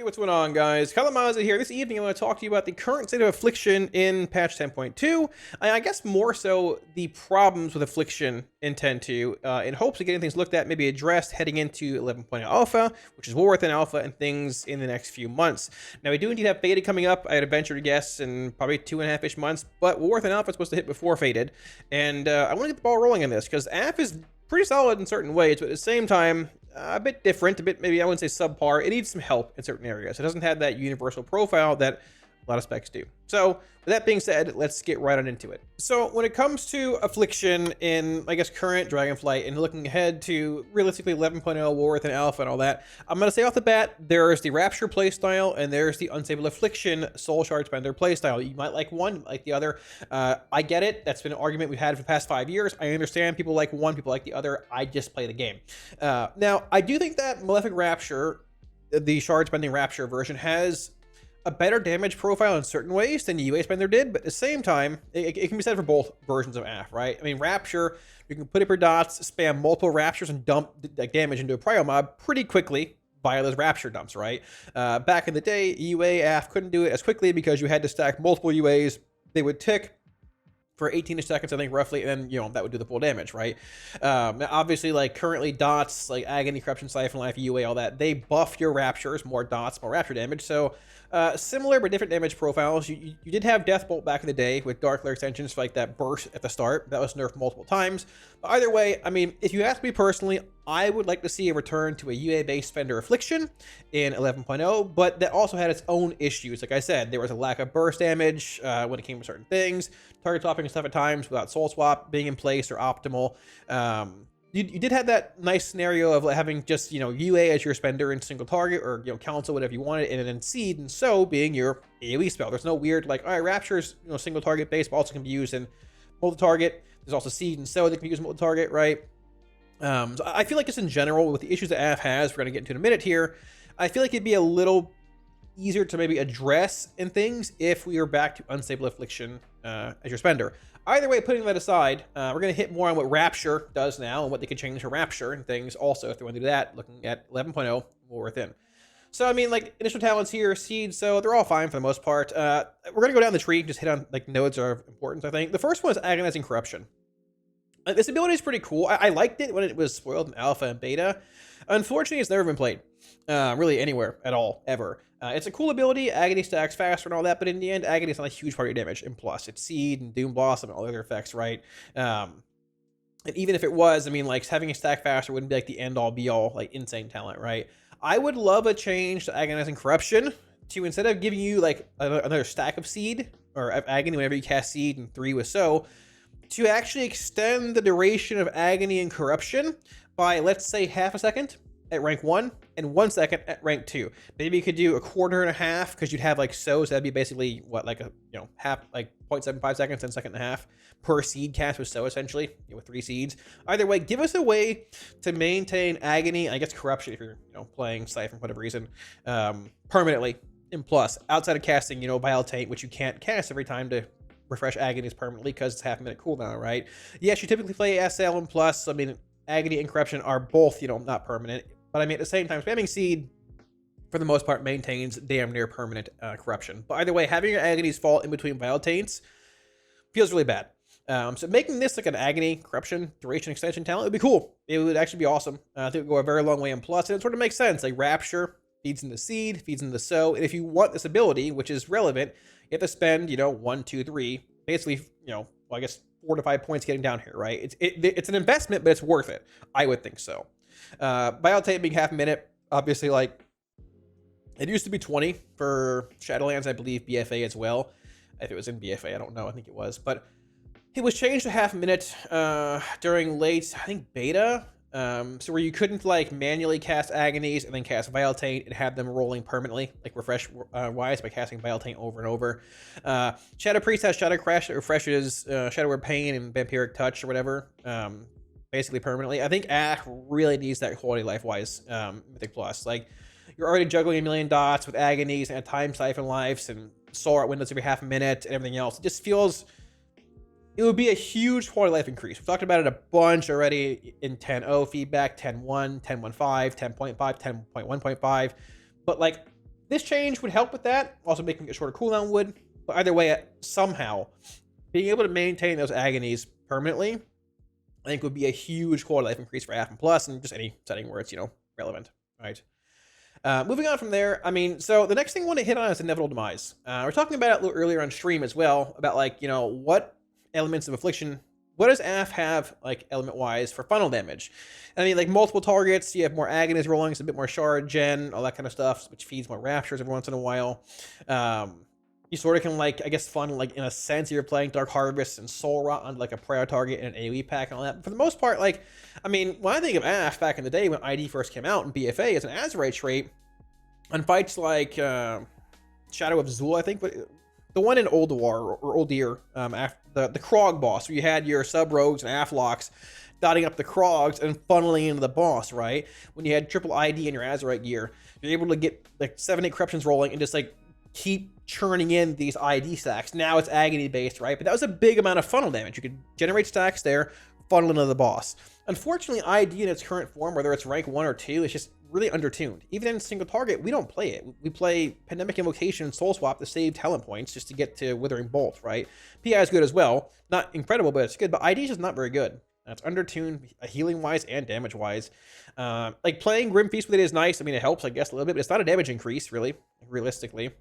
What's going on, guys? Kalamazi here. This evening, I want to talk to you about the current state of Affliction in patch 10.2. I guess more so the problems with Affliction in 10.2, in hopes of getting things looked at, maybe addressed heading into 11.0 alpha, which is Warcraft alpha, and things in the next few months. Now, we do indeed have beta coming up. I'd venture to guess in probably 2.5-ish months, but Warcraft alpha is supposed to hit before Faded, and I want to get the ball rolling on this because AF is pretty solid in certain ways, but at the same time, a bit different, a bit, maybe I wouldn't say subpar. It needs some help in certain areas. It doesn't have that universal profile that a lot of specs do. So with that being said, let's get right on into it. So when it comes to Affliction in, I guess, current Dragonflight and looking ahead to realistically 11.0 Warcraft and Alpha and all that, I'm going to say off the bat, there's the Rapture playstyle and there's the Unstable Affliction Soul Shard Spender playstyle. You might like one, you might like the other. I get it. That's been an argument we've had for the past 5 years. I understand people like one, people like the other. I just play the game. Now, I do think that Malefic Rapture, the Shard Spending Rapture version, has a better damage profile in certain ways than the UA Spender did, but at the same time, it can be said for both versions of AF, right? I mean, Rapture, you can put up your dots, spam multiple Raptures, and dump damage into a Prio mob pretty quickly via those Rapture dumps, right? Back in the day, UA AF couldn't do it as quickly because you had to stack multiple UAs. They would tick for 18 seconds, I think, roughly, and then, you know, that would do the full damage, right? Now, obviously, like, currently dots, like Agony, Corruption, Siphon Life, UA, all that, they buff your Raptures, more dots, more Rapture damage, so similar but different damage profiles. You did have Deathbolt back in the day with Dark Lair extensions for, like, that burst at the start. That was nerfed multiple times. But either way, I mean, if you ask me personally, I would like to see a return to a UA-based Fender Affliction in 11.0, but that also had its own issues. Like I said, there was a lack of burst damage when it came to certain things, target swapping and stuff at times without Soul Swap being in place or optimal. You did have that nice scenario of having just, you know, UA as your spender in single target, or, you know, council, whatever you wanted, and then Seed and So being your AoE spell. There's no weird, like, all right, Rapture's, you know, single target based, but also can be used in multi-target. There's also Seed and So that can be used in multi-target, right? So I feel like just in general, with the issues that AF has, we're going to get into in a minute here, I feel like it'd be a little easier to maybe address in things if we are back to Unstable Affliction as your spender. Either way, putting that aside, we're going to hit more on what Rapture does now and what they can change to Rapture and things also if they want to do that, looking at 11.0 more within. So, I mean, like, initial talents here, Seed, So they're all fine for the most part. We're going to go down the tree, just hit on, like, nodes are important, I think. The first one is Agonizing Corruption. This ability is pretty cool. I liked it when it was spoiled in alpha and beta. Unfortunately, it's never been played really anywhere at all, ever. It's a cool ability. Agony stacks faster and all that, but in the end, Agony is not a huge part of your damage. And plus, it's Seed and Doom Blossom and all the other effects, right? And even if it was, I mean, like, having a stack faster wouldn't be like the end-all, be-all, like, insane talent, right? I would love a change to Agonizing Corruption to, instead of giving you, like, another stack of Seed or Agony whenever you cast Seed and 3 with So, to actually extend the duration of Agony and Corruption by, let's say, half a second at rank 1 and 1 second at rank 2. Maybe you could do a quarter and a half because you'd have, like, So that'd be basically what, like, a, you know, half, like 0.75 seconds and second and a half per seed cast with So, essentially, you know, with 3 seeds. Either way, give us a way to maintain Agony, I guess Corruption if you're, you know, playing Siphon for whatever reason, permanently. And plus, outside of casting, you know, Vile Taint, which you can't cast every time to refresh Agonies permanently because it's half-a-minute cooldown, right? Yes, you typically play SL and Plus. I mean, Agony and Corruption are both, you know, not permanent. But I mean, at the same time, spamming Seed, for the most part, maintains damn near permanent Corruption. But either way, having your Agonies fall in between Vile Taints feels really bad. So making this like an Agony, Corruption, duration extension talent would be cool. It would actually be awesome. I think it would go a very long way in Plus, and it sort of makes sense. Like, Rapture feeds into Seed, feeds into So, and if you want this ability, which is relevant, you have to spend, you know, 1, 2, 3, basically, you know, well, I guess 4 to 5 points getting down here, right? It's an investment, but it's worth it. I would think so. Vile Taint being half a minute, obviously, like, it used to be 20 for Shadowlands, I believe, BFA as well. If it was in BFA, I don't know, I think it was, but it was changed to half a minute during late, I think, beta. So where you couldn't, like, manually cast Agonies and then cast Vile Taint and have them rolling permanently, like refresh wise, by casting Vile Taint over and over. Shadow Priest has Shadow Crash that refreshes Shadow Word Pain and Vampiric Touch or whatever, basically permanently. I think AF really needs that quality life-wise Mythic Plus. Like, you're already juggling a million dots with Agonies and Time Siphon Lives and Soul Art windows every half a minute and everything else. It just feels it would be a huge quality of life increase. We've talked about it a bunch already in 10.0 feedback, 10.1, 10.15, 10.5, 10.1.5. But, like, This change would help with that, also making it shorter cooldown would. But either way, somehow, being able to maintain those agonies permanently, I think would be a huge quality life increase for AF and Plus, and just any setting where it's, relevant, right? Moving on from there, I mean, so the next thing I want to hit on is Inevitable Demise. We're talking about it a little earlier on stream as well, about like, what elements of Affliction, what does AF have, like, element-wise for funnel damage? I mean, like, multiple targets, you have more agonies rolling, it's a bit more shard gen, all that kind of stuff, which feeds more raptures every once in a while. You sort of can, like, I guess, funnel, like, in a sense, you're playing Dark Harvest and Soul Rot on, like, a prior target and an AoE pack and all that. But for the most part, like, I mean, when I think of AF back in the day when ID first came out in BFA as an Azerite trait, on fights like Shadow of Zul, I think, but the one in Old War or Old Deer, the Krog boss, where you had your sub-rogues and Afflocks dotting up the Krogs and funneling into the boss, right? When you had triple ID in your Azerite gear, you're able to get like 7-8 corruptions rolling and just like keep churning in these ID stacks. Now it's agony based, right? But that was a big amount of funnel damage. You could generate stacks there, funnel into the boss. Unfortunately, ID in its current form, whether it's rank 1 or 2, it's just really undertuned. Even in single target, we don't play it. We play Pandemic Invocation and Soul Swap to save talent points just to get to Withering Bolt, right? PI is good as well. Not incredible, but it's good. But ID is just not very good. It's undertuned healing-wise and damage-wise. Like, playing Grim Feast with it is nice. I mean, it helps, I guess, a little bit, but it's not a damage increase, really, realistically.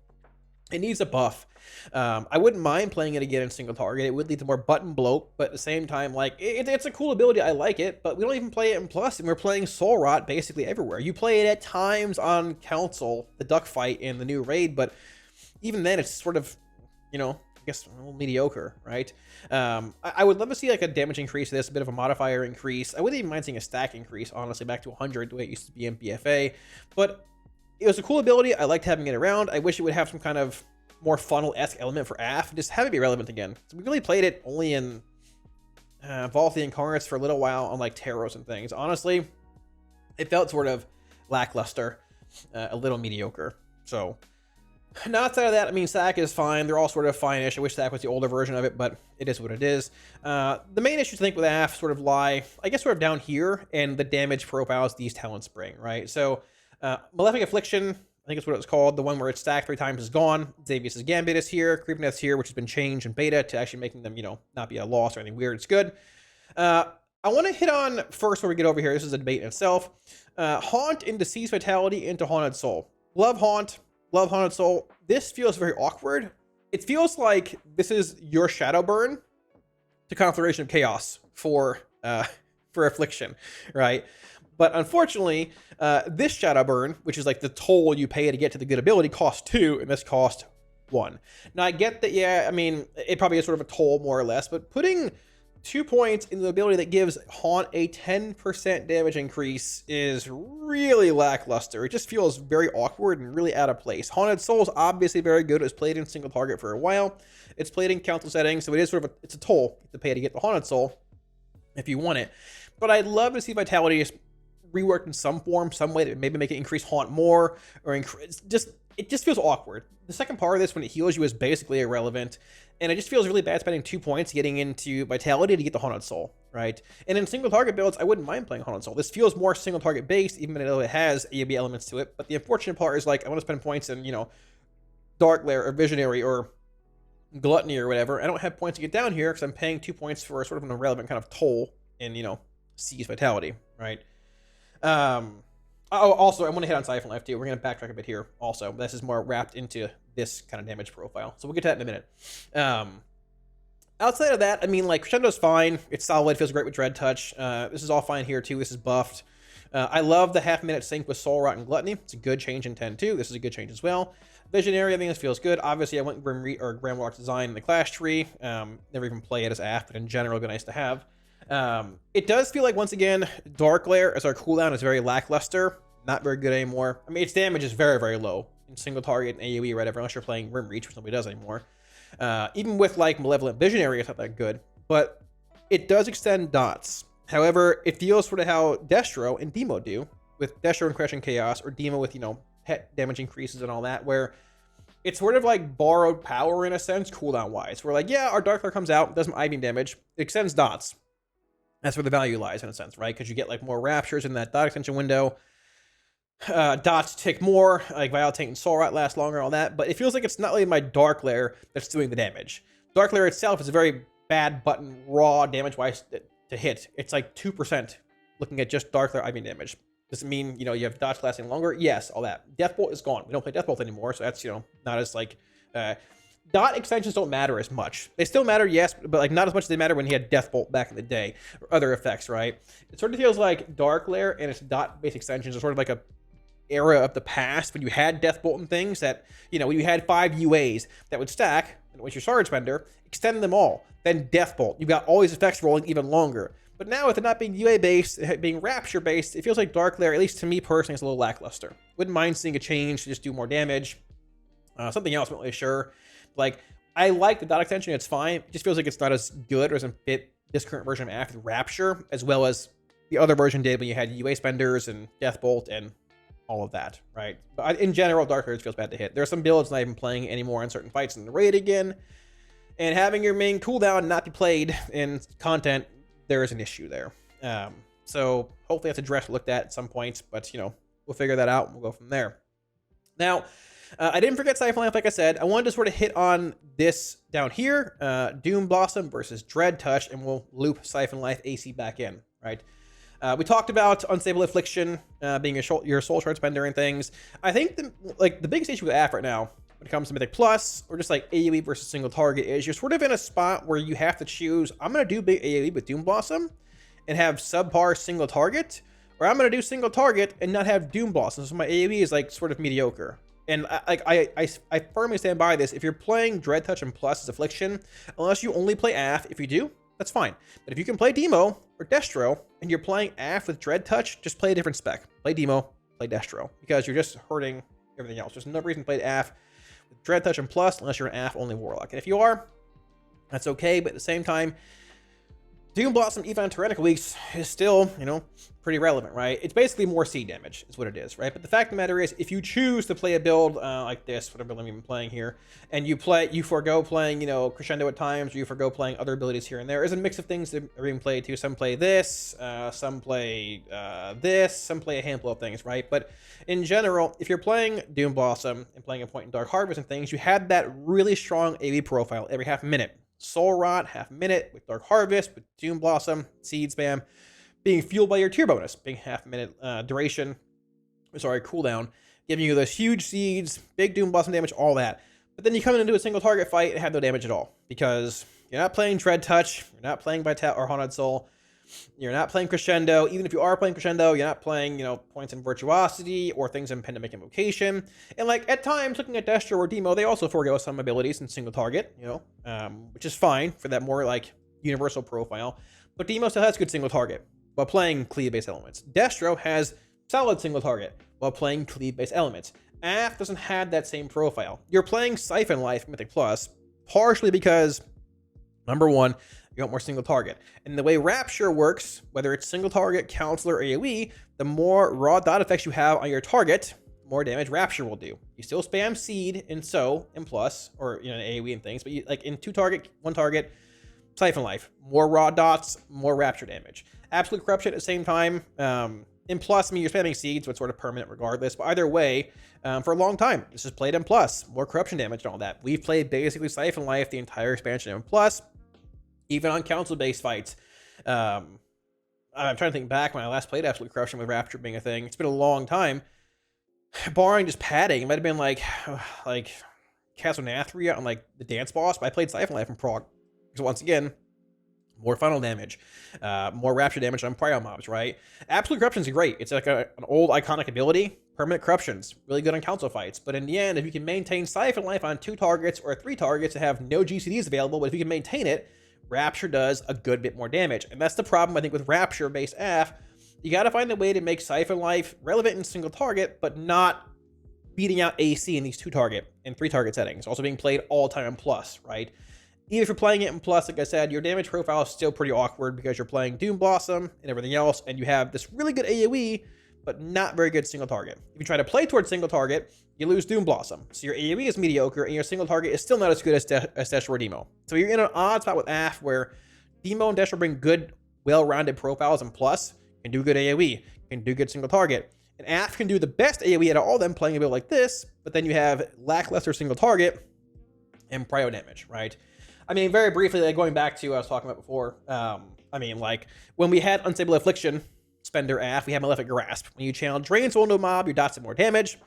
It needs a buff. I wouldn't mind playing it again in single target. It would lead to more button bloat, but at the same time, like, it's a cool ability. I like it, but we don't even play it in Plus, and we're playing Soul Rot basically everywhere. You play it at times on Council, the Duck Fight, in the new raid, but even then, it's sort of, I guess, a little mediocre, right? I would love to see, like, a damage increase to this, a bit of a modifier increase. I wouldn't even mind seeing a stack increase, honestly, back to 100, the way it used to be in BFA, but it was a cool ability. I liked having it around. I wish it would have some kind of more funnel-esque element for AF, just have it be relevant again. So we really played it only in Vault of the Incarnates for a little while on like Taros and things. Honestly, it felt sort of lackluster, a little mediocre. So, outside of that, I mean, SAC is fine. They're all sort of fine-ish. I wish SAC was the older version of it, but it is what it is. The main issues I think with AF sort of lie, I guess, sort of down here, and the damage profiles these talents bring, right? So, Malefic Affliction, I think it's what it's called. The one where it's stacked 3 times is gone. Xavius' Gambit is here. Creepneth's here, which has been changed in beta to actually making them, not be a loss or anything weird. It's good. I want to hit on first, when we get over here, this is a debate in itself. Haunt into Seize Vitality into Haunted Soul. Love Haunt. Love Haunted Soul. This feels very awkward. It feels like this is your Shadow Burn to Conflagration of Chaos for Affliction, right? But unfortunately, this Shadow Burn, which is like the toll you pay to get to the good ability, costs 2, and this cost 1. Now, I get that, yeah, I mean, it probably is sort of a toll, more or less, but putting 2 points into the ability that gives Haunt a 10% damage increase is really lackluster. It just feels very awkward and really out of place. Haunted Soul is obviously very good. It was played in single target for a while. It's played in council settings, so it is sort of it's a toll to pay to get the Haunted Soul if you want it. But I'd love to see Vitality reworked in some form, some way to maybe make it increase Haunt more, or it just feels awkward. The second part of this, when it heals you, is basically irrelevant, and it just feels really bad spending 2 points getting into Vitality to get the Haunted Soul, right? And in single target builds, I wouldn't mind playing Haunted Soul. This feels more single target based, even though it has AoB elements to it, but the unfortunate part is, like, I want to spend points in, Dark Lair or Visionary or Gluttony or whatever. I don't have points to get down here because I'm paying 2 points for sort of an irrelevant kind of toll in, Seize Vitality, right? Also, I want to hit on Siphon Life too. We're going to backtrack a bit here also. This is more wrapped into this kind of damage profile. So we'll get to that in a minute. Outside of that, I mean, like, Crescendo's fine. It's solid. Feels great with Dread Touch. This is all fine here too. This is buffed. I love the half-minute sync with Soul Rot and Gluttony. It's a good change in 10-2. This is a good change as well. Visionary, I think this feels good. Obviously, I went Grand Warlock design in the Clash tree. Never even play it as AF, but in general, it'd be nice to have. It does feel like, once again, Dark Lair as our cooldown is very lackluster, not very good anymore. I mean, its damage is very, very low in single target and AoE or whatever, unless you're playing Rim Reach, which nobody does anymore. Even with, like, Malevolent Visionary, it's not that good, but it does extend dots. However, it feels sort of how Destro and Demo do, with Destro and Crushing Chaos, or Demo with, pet damage increases and all that, where it's sort of like borrowed power in a sense, cooldown wise. We're like, yeah, our Dark Lair comes out, does some Eye Beam damage, it extends dots. That's where the value lies in a sense, right? Because you get like more raptures in that dot extension window. Dots tick more, like Vile Taint and Soul Rot last longer, all that, but it feels like it's not really my Dark Lair that's doing the damage. Dark Lair itself is a very bad button, raw damage-wise to hit. It's like 2% looking at just Dark Lair IV damage. Does it mean, you know, you have dots lasting longer? Yes, all that. Deathbolt is gone. We don't play Deathbolt anymore, so that's, you know, not as, like, dot extensions don't matter as much. They still matter, yes, but, like, not as much as they matter when he had Deathbolt back in the day, or other effects, right? It sort of feels like Dark Lair and its dot-based extensions are sort of like a era of the past when you had Deathbolt and things that, you know, when you had 5 UAs that would stack, and it was your Sword Spender, extend them all. Then Deathbolt. You've got all these effects rolling even longer. But now with it not being UA-based, it being Rapture-based, it feels like Dark Lair, at least to me personally, is a little lackluster. Wouldn't mind seeing a change to just do more damage. Something else, I'm not really sure. Like, I like the dot extension, it's fine. It just feels like it's not as good or doesn't fit this current version of Aff with Rapture, as well as the other version did when you had UA Spenders and Deathbolt and all of that, right? But in general, Dark Lair feels bad to hit. There are some builds not even playing anymore in certain fights in the raid again, and having your main cooldown not be played in content, there is an issue there. So hopefully that's addressed, looked at some point, but, you know, we'll figure that out and we'll go from there. Now, I didn't forget Siphon Life, like I said. I wanted to sort of hit on this down here, Doom Blossom versus Dread Touch, and we'll loop Siphon Life AC back in, right? We talked about Unstable Affliction being your Soul Shard Spender and things. I think the biggest issue with Aff right now, when it comes to Mythic Plus, or just like AoE versus single target, is you're sort of in a spot where you have to choose, I'm going to do big AoE with Doom Blossom and have subpar single target, or I'm going to do single target and not have Doom Blossom, so my AoE is like sort of mediocre. And I firmly stand by this. If you're playing Dread Touch and Plus as Affliction, unless you only play Aff, if you do, that's fine. But if you can play Demo or Destro, and you're playing Aff with Dread Touch, just play a different spec. Play Demo, play Destro, because you're just hurting everything else. There's no reason to play Aff with Dread Touch and Plus unless you're an Aff-only Warlock. And if you are, that's okay, but at the same time, Doom Blossom, even on tyrannical weeks, is still, you know, pretty relevant, right? It's basically more seed damage, is what it is, right? But the fact of the matter is, if you choose to play a build like this, whatever I'm even playing here, and you forego playing, you know, Crescendo at times, or you forego playing other abilities here and there, there's a mix of things that are being played too. Some play this, some play this, some play a handful of things, right? But in general, if you're playing Doom Blossom and playing a point in Dark Harvest and things, you had that really strong AoE profile every half minute. Soul Rot, half a minute with Dark Harvest, with Doom Blossom, Seed Spam, being fueled by your tier bonus, being half a minute cooldown, giving you those huge seeds, big Doom Blossom damage, all that. But then you come into a single target fight and have no damage at all, because you're not playing Dread Touch, you're not playing Vital or Haunted Soul, you're not playing Crescendo. Even if you are playing Crescendo, you're not playing, you know, points in Virtuosity or things in Pandemic Invocation. And, like, at times, looking at Destro or Demo, they also forego some abilities in single target, you know, which is fine for that more, like, universal profile. But Demo still has good single target while playing cleave-based elements. Destro has solid single target while playing cleave-based elements. Aff doesn't have that same profile. You're playing Siphon Life Mythic Plus partially because, number one, you want more single target. And the way Rapture works, whether it's single target, Counselor, or AoE, the more raw dot effects you have on your target, the more damage Rapture will do. You still spam Seed and So and Plus, or, you know, AoE and things, but you, like in 2 target, 1 target, Siphon Life, more raw dots, more Rapture damage. Absolute Corruption at the same time. In Plus, I mean, you're spamming Seeds, so it's sort of permanent regardless. But either way, for a long time, this is played in Plus, more Corruption damage and all that. We've played basically Siphon Life the entire expansion in Plus. Even on council-based fights. I'm trying to think back when I last played Absolute Corruption with Rapture being a thing. It's been a long time. Barring just padding, it might have been like Castle Nathria on like the dance boss, but I played Siphon Life in Prague. So once again, more funnel damage, more Rapture damage on prior mobs, right? Absolute Corruption's great. It's like an old iconic ability. Permanent Corruption's really good on council fights. But in the end, if you can maintain Siphon Life on 2 targets or 3 targets and have no GCDs available, but if you can maintain it, Rapture does a good bit more damage. And that's the problem, I think, with Rapture-based Aff. You got to find a way to make Siphon Life relevant in single target, but not beating out AC in these 2 target and 3 target settings. Also being played all the time in Plus, right? Even if you're playing it in Plus, like I said, your damage profile is still pretty awkward because you're playing Doom Blossom and everything else, and you have this really good AoE, but not very good single target. If you try to play towards single target, you lose Doom Blossom. So your AoE is mediocre, and your single target is still not as good as Destro or Demo. So you're in an odd spot with Aff where Demo and Destro bring good, well-rounded profiles and Plus, can do good AoE, can do good single target. And Aff can do the best AoE out of all of them playing a build like this, but then you have lackluster single target and prio damage, right? I mean, very briefly, like going back to what I was talking about before, I mean, like, when we had Unstable Affliction, Spender Aff, we had Malefic Grasp. When you channel Drain Soul into a mob, your dots did more damage.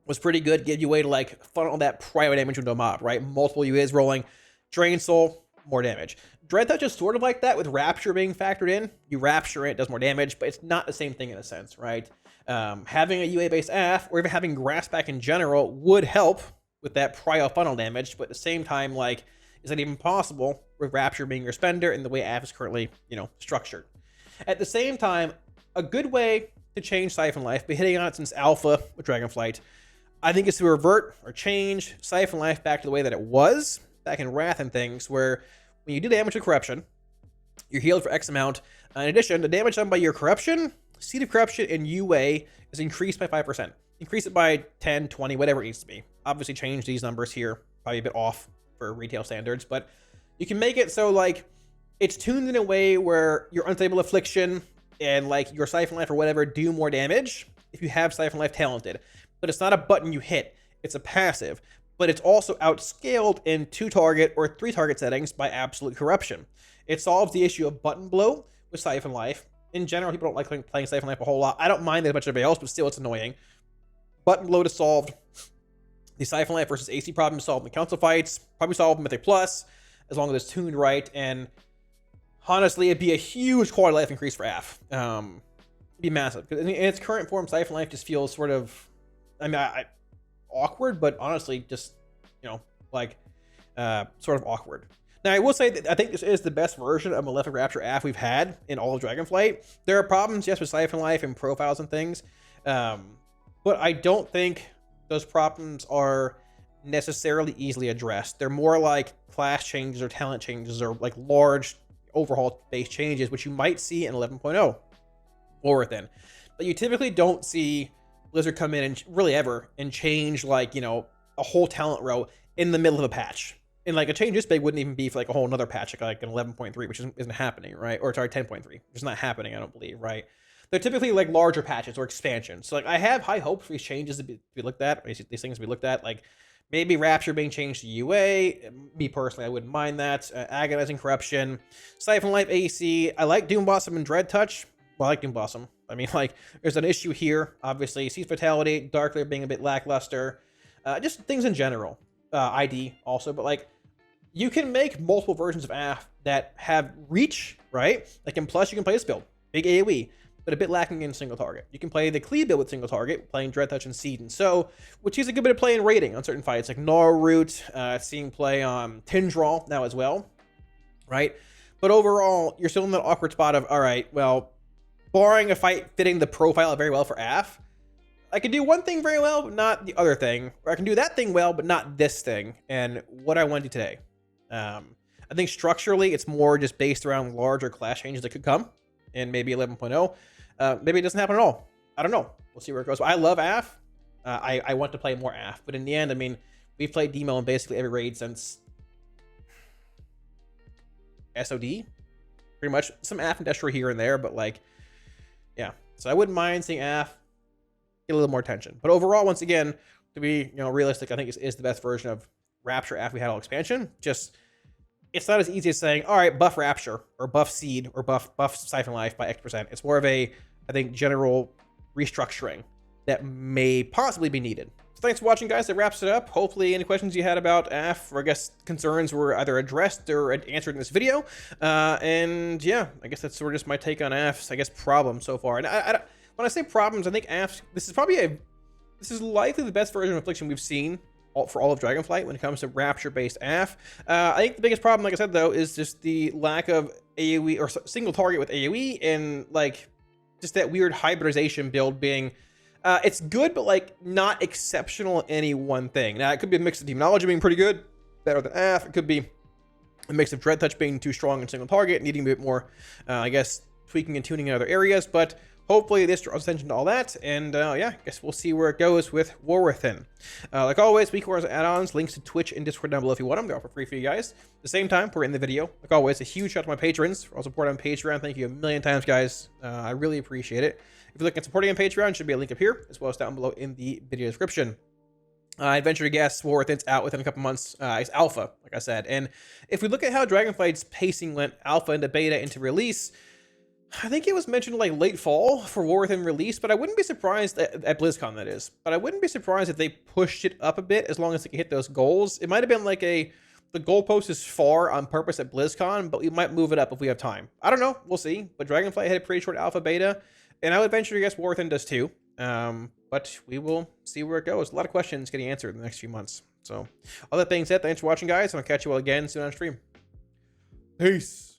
Was pretty good, gave you a way to, like, funnel that prio damage into a mob, right? Multiple UAs rolling, Drain Soul, more damage. Dread Touch is sort of like that with Rapture being factored in. You Rapture it, does more damage, but it's not the same thing in a sense, right? Having a UA-based Aff, or even having Grasp back in general, would help with that prio funnel damage, but at the same time, like, is that even possible with Rapture being your spender and the way Aff is currently, you know, structured? At the same time, a good way to change Siphon Life, been hitting on it since Alpha with Dragonflight, I think is to revert or change Siphon Life back to the way that it was back in Wrath and things, where when you do damage with Corruption, you're healed for X amount. In addition, the damage done by your Corruption, Seed of Corruption, and UA is increased by 5%. Increase it by 10, 20, whatever it needs to be. Obviously change these numbers here, probably a bit off for retail standards, but you can make it so, like, it's tuned in a way where your Unstable Affliction and, like, your Siphon Life or whatever do more damage if you have Siphon Life talented. But it's not a button you hit, it's a passive. But it's also outscaled in 2-target or 3-target settings by Absolute Corruption. It solves the issue of button blow with Siphon Life. In general, people don't like playing Siphon Life a whole lot. I don't mind that as much as everybody else, but still it's annoying. Button blow is solved. The Siphon Life versus AC problem is solved in the council fights. Probably solved in Mythic Plus, as long as it's tuned right. And honestly, it'd be a huge quality of life increase for Aff. It'd be massive. Because in its current form, Siphon Life just feels sort of, I mean, awkward, but honestly, just, you know, like, sort of awkward. Now, I will say that I think this is the best version of Malefic Rapture Aff we've had in all of Dragonflight. There are problems, yes, with Siphon Life and profiles and things, but I don't think those problems are necessarily easily addressed. They're more like class changes or talent changes or like large overhaul-based changes, which you might see in 11.0 or within. But you typically don't see Blizzard come in and really ever and change, like, you know, a whole talent row in the middle of a patch. And like a change this big wouldn't even be for like a whole another patch, like an 11.3, which isn't happening, right? Or sorry, 10.3, which is not happening, I don't believe, right? They're typically like larger patches or expansions. So like I have high hopes for these changes to be looked at, these things to be looked at, like maybe Rapture being changed to UA. Me personally, I wouldn't mind that. Agonizing Corruption, Siphon Life AC. I like Doom Blossom and Dread Touch. Well, I like Doom Blossom. I mean, like, there's an issue here, obviously. Seize Fatality, Darkler being a bit lackluster. Just things in general. ID also, but like, you can make multiple versions of Aff that have reach, right? Like, and plus you can play this build. Big AoE, but a bit lacking in single target. You can play the Cleave build with single target, playing Dread Touch and Seed and So, which is a good bit of play in rating on certain fights, like Gnarroot, seeing play on Tindral now as well, right? But overall, you're still in that awkward spot of, all right, well, barring a fight fitting the profile very well for Aff, I can do one thing very well, but not the other thing. Or I can do that thing well, but not this thing. And what I want to do today. I think structurally, it's more just based around larger class changes that could come in maybe 11.0. Maybe it doesn't happen at all. I don't know. We'll see where it goes. I love Aff. I want to play more Aff. But in the end, I mean, we've played Demo in basically every raid since SOD. Pretty much. Some Aff and Destro here and there, but like, yeah. So I wouldn't mind seeing Aff get a little more attention. But overall, once again, to be, you know, realistic, I think is the best version of Rapture Aff we had all expansion. Just, it's not as easy as saying, all right, buff Rapture or buff Seed or buff Siphon Life by X%. It's more of a, I think, general restructuring that may possibly be needed. So thanks for watching, guys. That wraps it up. Hopefully any questions you had about Aff, or I guess concerns, were either addressed or answered in this video. And yeah, I guess that's sort of just my take on Aff's, I guess, problem so far. And when I say problems, I think Aff, this is likely the best version of Affliction we've seen for all of Dragonflight when it comes to Rapture-based Aff. I think the biggest problem, like I said, though, is just the lack of AoE or single target with AoE, and like just that weird hybridization build being, it's good, but like not exceptional in any one thing. Now, it could be a mix of Demonology being pretty good, better than Aff. It could be a mix of Dread Touch being too strong in single target, needing a bit more, I guess, tweaking and tuning in other areas, but hopefully this draws attention to all that, and yeah, I guess we'll see where it goes with War Within. Like always, Week Wars add-ons, links to Twitch and Discord down below if you want them. They're all for free for you guys. At the same time, we're in the video. Like always, a huge shout out to my patrons for all support on Patreon. Thank you a million times, guys. I really appreciate it. If you're looking at supporting on Patreon, should be a link up here, as well as down below in the video description. I venture to guess Warcraft's out within a couple months. It's alpha, like I said. And if we look at how Dragonflight's pacing went alpha into beta into release, I think it was mentioned like late fall for Warcraft release, but I wouldn't be surprised at BlizzCon, that is. But I wouldn't be surprised if they pushed it up a bit as long as they can hit those goals. It might have been like the goalpost is far on purpose at BlizzCon, but we might move it up if we have time. I don't know. We'll see. But Dragonflight had a pretty short alpha beta, and I would venture to guess Warcraft does too. But we will see where it goes. A lot of questions getting answered in the next few months. So, all that being said, thanks for watching, guys, and I'll catch you all again soon on stream. Peace.